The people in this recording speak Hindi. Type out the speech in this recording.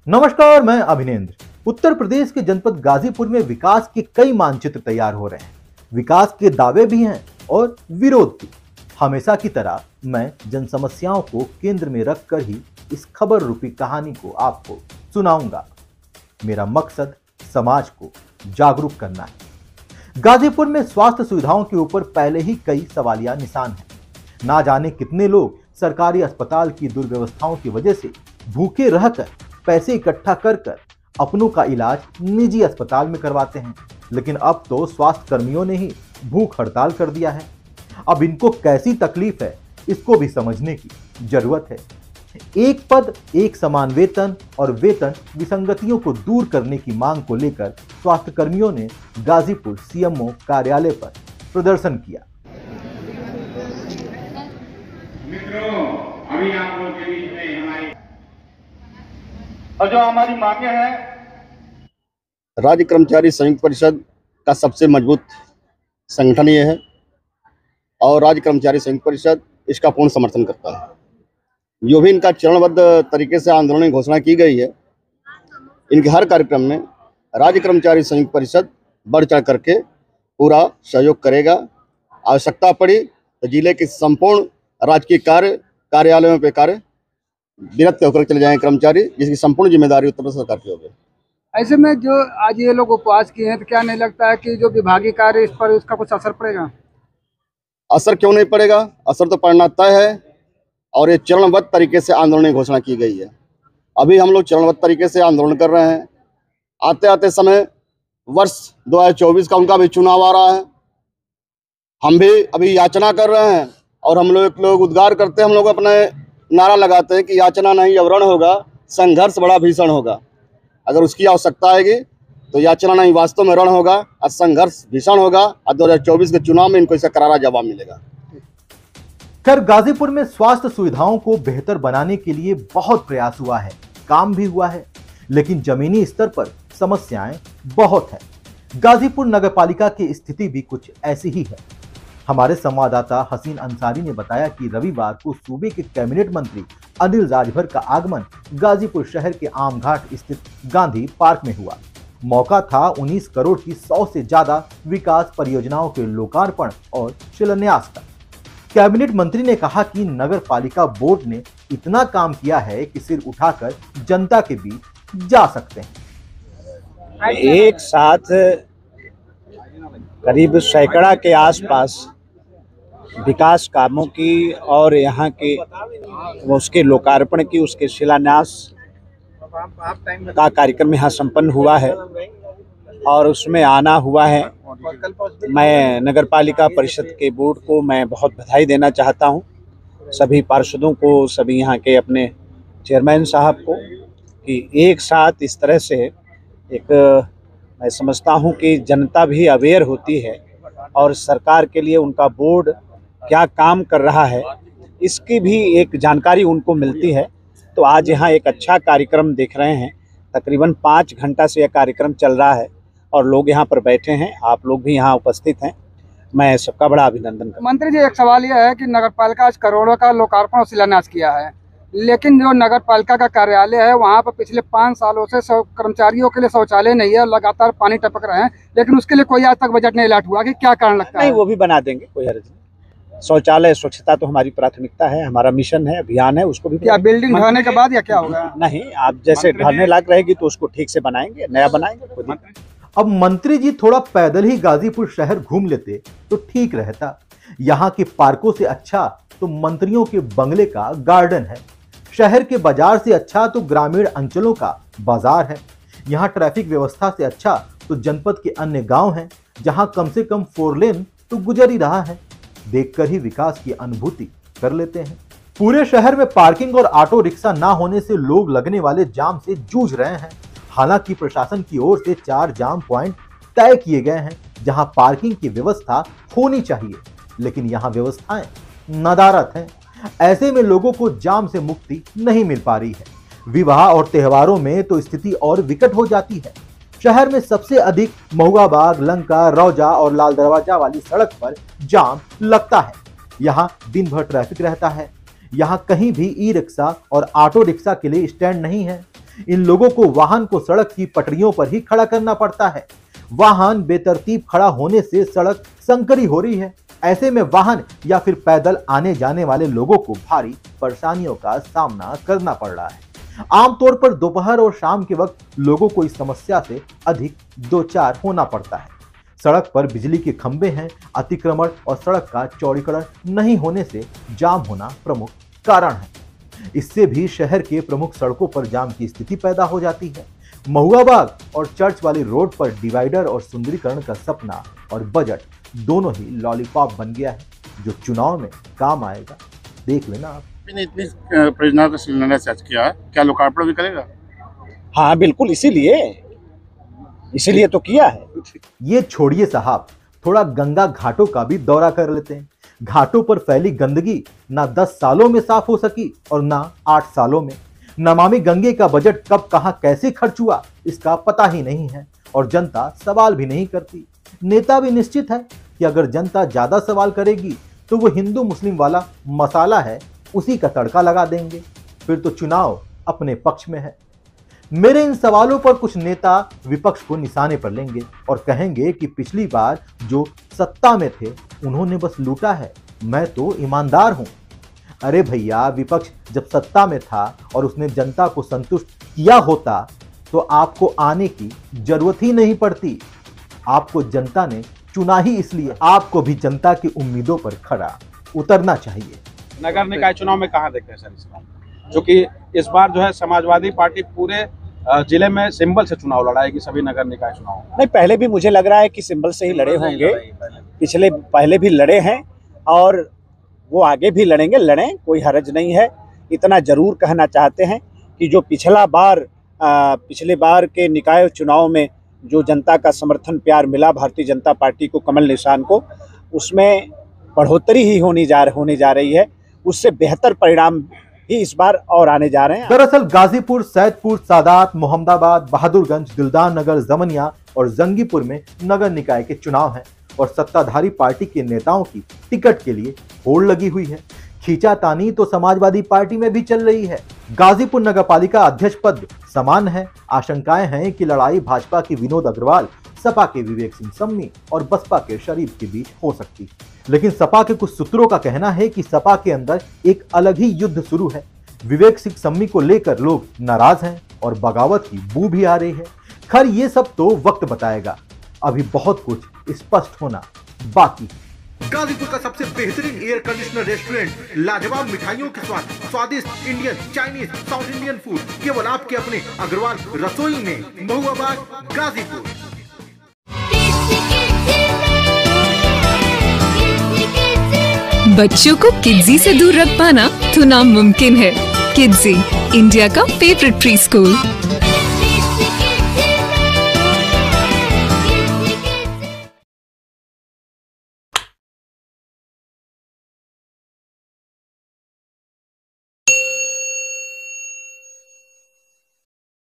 नमस्कार, मैं अभिनेंद्र। उत्तर प्रदेश के जनपद गाजीपुर में विकास के कई मानचित्र तैयार हो रहे हैं। विकास के दावे भी हैं और विरोध भी। हमेशा की तरह मैं जन समस्याओं को केंद्र में रखकर ही इस खबर रूपी कहानी को आपको सुनाऊंगा। मेरा मकसद समाज को जागरूक करना है। गाजीपुर में स्वास्थ्य सुविधाओं के ऊपर पहले ही कई सवालिया निशान हैं। ना जाने कितने लोग सरकारी अस्पताल की दुर्व्यवस्थाओं की वजह से भूखे रहकर पैसे इकट्ठा कर अपनों का इलाज निजी अस्पताल में करवाते हैं। लेकिन अब तो स्वास्थ्य कर्मियों ने ही भूख हड़ताल कर दिया है। अब इनको कैसी तकलीफ है, इसको भी समझने की जरूरत है। एक पद एक समान वेतन और वेतन विसंगतियों को दूर करने की मांग को लेकर स्वास्थ्य कर्मियों ने गाजीपुर सीएमओ कार्यालय पर प्रदर्शन किया। मित्रों, अभी आप लोगों के बीच में हमारी और जो हमारी मांगे हैं, राज्य कर्मचारी संयुक्त परिषद का सबसे मजबूत संगठन ये है और राज्य कर्मचारी संयुक्त परिषद इसका पूर्ण समर्थन करता है। जो भी इनका चरणबद्ध तरीके से आंदोलन की घोषणा की गई है, इनके हर कार्यक्रम में राज्य कर्मचारी संयुक्त परिषद बढ़ चढ़ करके पूरा सहयोग करेगा। आवश्यकता पड़ी तो जिले के संपूर्ण राजकीय कार्यालयों पे कार्य निरस्त होकर चले जाएंगे कर्मचारी, जिसकी संपूर्ण जिम्मेदारी उत्तर प्रदेश सरकार की होगी। ऐसे में जो आज ये लोग उपवास किए हैं, तो क्या नहीं लगता है कि जो विभागीय कार्य इस पर उसका कुछ असर पड़ेगा? असर क्यों नहीं पड़ेगा? असर तो पड़ना तय है और ये चरणबद्ध तरीके से आंदोलन की घोषणा की गई है। अभी हम लोग चरणबद्ध तरीके से आंदोलन कर रहे हैं। आते आते समय वर्ष 2024 का उनका भी चुनाव आ रहा है। हम भी अभी याचना कर रहे हैं और हम लोग उद्गार करते हैं, हम लोग अपने नारा लगाते हैं कि याचना नहीं अब रण होगा, संघर्ष बड़ा भीषण होगा। अगर उसकी आवश्यकता आएगी तो याचना नहीं वास्तव में रण होगा और संघर्ष भीषण होगा और 2024 के चुनाव में इनको इसका करारा जवाब मिलेगा। खैर, गाजीपुर में स्वास्थ्य सुविधाओं को बेहतर बनाने के लिए बहुत प्रयास हुआ है, काम भी हुआ है, लेकिन जमीनी स्तर पर समस्याएं बहुत है। गाजीपुर नगरपालिका की स्थिति भी कुछ ऐसी ही है। हमारे संवाददाता हसीन अंसारी ने बताया कि रविवार को सूबे के कैबिनेट मंत्री अनिल राजभर का आगमन गाजीपुर शहर के आमघाट स्थित गांधी पार्क में हुआ। मौका था 19 करोड़ की 100 से ज्यादा विकास परियोजनाओं के लोकार्पण और शिलान्यास का। कैबिनेट मंत्री ने कहा कि नगर पालिका बोर्ड ने इतना काम किया है कि सिर उठाकर जनता के बीच जा सकते हैं। एक साथ करीब सैकड़ा के आसपास विकास कामों की और यहाँ के उसके लोकार्पण की, उसके शिलान्यास का कार्यक्रम यहाँ संपन्न हुआ है और उसमें आना हुआ है। मैं नगरपालिका परिषद के बोर्ड को मैं बहुत बधाई देना चाहता हूँ, सभी पार्षदों को, सभी यहाँ के अपने चेयरमैन साहब को, कि एक साथ इस तरह से मैं समझता हूँ कि जनता भी अवेयर होती है और सरकार के लिए उनका बोर्ड क्या काम कर रहा है इसकी भी एक जानकारी उनको मिलती है। तो आज यहाँ एक अच्छा कार्यक्रम देख रहे हैं। तकरीबन 5 घंटा से यह कार्यक्रम चल रहा है और लोग यहाँ पर बैठे हैं, आप लोग भी यहाँ उपस्थित हैं। मैं सबका बड़ा अभिनंदन करता हूं। मंत्री जी, एक सवाल यह है कि नगरपालिका आज करोड़ों का लोकार्पण और शिलान्यास किया है, लेकिन जो नगरपालिका का कार्यालय है वहाँ पर पिछले 5 सालों से कर्मचारियों के लिए शौचालय नहीं है, लगातार पानी टपक रहे हैं, लेकिन उसके लिए कोई आज तक बजट नहीं अलॉट हुआ। कि क्या कारण लगता है? नहीं, वो भी बना देंगे, कोई हर्ज नहीं। शौचालय स्वच्छता तो हमारी प्राथमिकता है, हमारा मिशन है, अभियान है, उसको भी। क्या बिल्डिंग ढहने के बाद या क्या होगा? नहीं, आप जैसे ढहने लायक रहेगी तो उसको ठीक से बनाएंगे, नया बनाएंगे। अब मंत्री जी थोड़ा पैदल ही गाजीपुर शहर घूम लेते तो ठीक रहता। यहाँ के पार्कों से अच्छा तो मंत्रियों के बंगले का गार्डन है। शहर के बाजार से अच्छा तो ग्रामीण अंचलों का बाजार है। यहाँ ट्रैफिक व्यवस्था से अच्छा तो जनपद के अन्य गांव हैं, जहाँ कम से कम 4 लेन तो गुजर ही रहा है। देखकर ही विकास की अनुभूति कर लेते हैं। पूरे शहर में पार्किंग और ऑटो रिक्शा ना होने से लोग लगने वाले जाम से जूझ रहे हैं। हालांकि प्रशासन की ओर से 4 जाम पॉइंट तय किए गए हैं, जहां पार्किंग की व्यवस्था होनी चाहिए, लेकिन यहां व्यवस्थाएं नदारत हैं। ऐसे में लोगों को जाम से मुक्ति नहीं मिल पा रही है। विवाह और त्योहारों में तो स्थिति और विकट हो जाती है। शहर में सबसे अधिक महुआ बाग, लंका, रौजा और लाल दरवाजा वाली सड़क पर जाम लगता है। यहाँ दिन भर ट्रैफिक रहता है। यहाँ कहीं भी ई रिक्शा और ऑटो रिक्शा के लिए स्टैंड नहीं है। इन लोगों को वाहन को सड़क की पटरियों पर ही खड़ा करना पड़ता है। वाहन बेतरतीब खड़ा होने से सड़क संकरी हो रही है। ऐसे में वाहन या फिर पैदल आने जाने वाले लोगों को भारी परेशानियों का सामना करना पड़ रहा है। आमतौर पर दोपहर और शाम के वक्त लोगों को इस समस्या से अधिक दो चार होना पड़ता है। सड़क पर बिजली के खंभे हैं, अतिक्रमण और सड़क का चौड़ीकरण नहीं होने से जाम होना प्रमुख कारण है। इससे भी शहर के प्रमुख सड़कों पर जाम की स्थिति पैदा हो जाती है। महुआ बाग और चर्च वाली रोड पर डिवाइडर और सुंदरीकरण का सपना और बजट दोनों ही लॉलीपॉप बन गया है, जो चुनाव में काम आएगा। देख लेना आप। इतनी परियोजना का शिलान्यास आज किया है, क्या लोकार्पण भी करेगा? हाँ बिल्कुल, इसीलिए तो किया है। ये छोड़िए साहब, थोड़ा गंगा घाटों का भी दौरा कर लेते हैं। घाटों पर फैली गंदगी ना 10 सालों में साफ हो सकी और ना 8 सालों में। नमामि गंगे का बजट कब कहां कैसे खर्च हुआ इसका पता ही नहीं है और जनता सवाल भी नहीं करती। नेता भी निश्चित है कि अगर जनता ज्यादा सवाल करेगी तो वो हिंदू मुस्लिम वाला मसाला है, उसी का तड़का लगा देंगे, फिर तो चुनाव अपने पक्ष में है। मेरे इन सवालों पर कुछ नेता विपक्ष को निशाने पर लेंगे और कहेंगे कि पिछली बार जो सत्ता में थे उन्होंने बस लूटा है, मैं तो ईमानदार हूं। अरे भैया, विपक्ष जब सत्ता में था और उसने जनता को संतुष्ट किया होता तो आपको आने की जरूरत ही नहीं पड़ती। आपको जनता ने चुना ही इसलिए। आपको भी जनता की उम्मीदों पर खरा उतरना चाहिए। नगर निकाय चुनाव में कहाँ देखते हैं सर इस बार? जो कि इस बार जो है समाजवादी पार्टी पूरे जिले में सिंबल से चुनाव लड़ाएगी, सभी नगर निकाय चुनाव। नहीं, पहले भी मुझे लग रहा है कि सिंबल से ही लड़े होंगे। पहले भी लड़े हैं और वो आगे भी लड़ेंगे। लड़ें, कोई हर्ज नहीं है। इतना जरूर कहना चाहते हैं कि जो पिछले बार के निकाय चुनाव में जो जनता का समर्थन प्यार मिला भारतीय जनता पार्टी को, कमल निशान को, उसमें बढ़ोतरी ही होने जा रही है। उससे बेहतर परिणाम ही इस बार और आने जा रहे हैं। दरअसल गाजीपुर, सैदपुर, सादात, मोहम्मदाबाद, बहादुरगंज, दिलदार नगर, जमनिया और जंगीपुर में नगर निकाय के चुनाव हैं और सत्ताधारी पार्टी के नेताओं की टिकट के लिए होड़ लगी हुई है। खींचातानी तो समाजवादी पार्टी में भी चल रही है। गाजीपुर नगरपालिका अध्यक्ष पद समान है। आशंकाएं हैं कि लड़ाई भाजपा की विनोद अग्रवाल, सपा के विवेक सिंह सम्मी और बसपा के शरीफ के बीच हो सकती है। लेकिन सपा के कुछ सूत्रों का कहना है कि सपा के अंदर एक अलग ही युद्ध शुरू है। विवेक सिंह सम्मी को लेकर लोग नाराज हैं और बगावत की बू भी आ रही है। खैर, ये सब तो वक्त बताएगा। अभी बहुत कुछ स्पष्ट होना बाकी है। गाजीपुर का सबसे बेहतरीन एयर कंडीशनर रेस्टोरेंट, लाजवाब मिठाइयों के स्वाद, स्वादिष्ट Indian, Chinese, south Indian food केवल आपके अपने अग्रवाल रसोई में, महुआ बाग, गाजीपुर। बच्चों को किड्जी से दूर रख पाना तो नामुमकिन है। किड्जी, इंडिया का फेवरेट प्री स्कूल।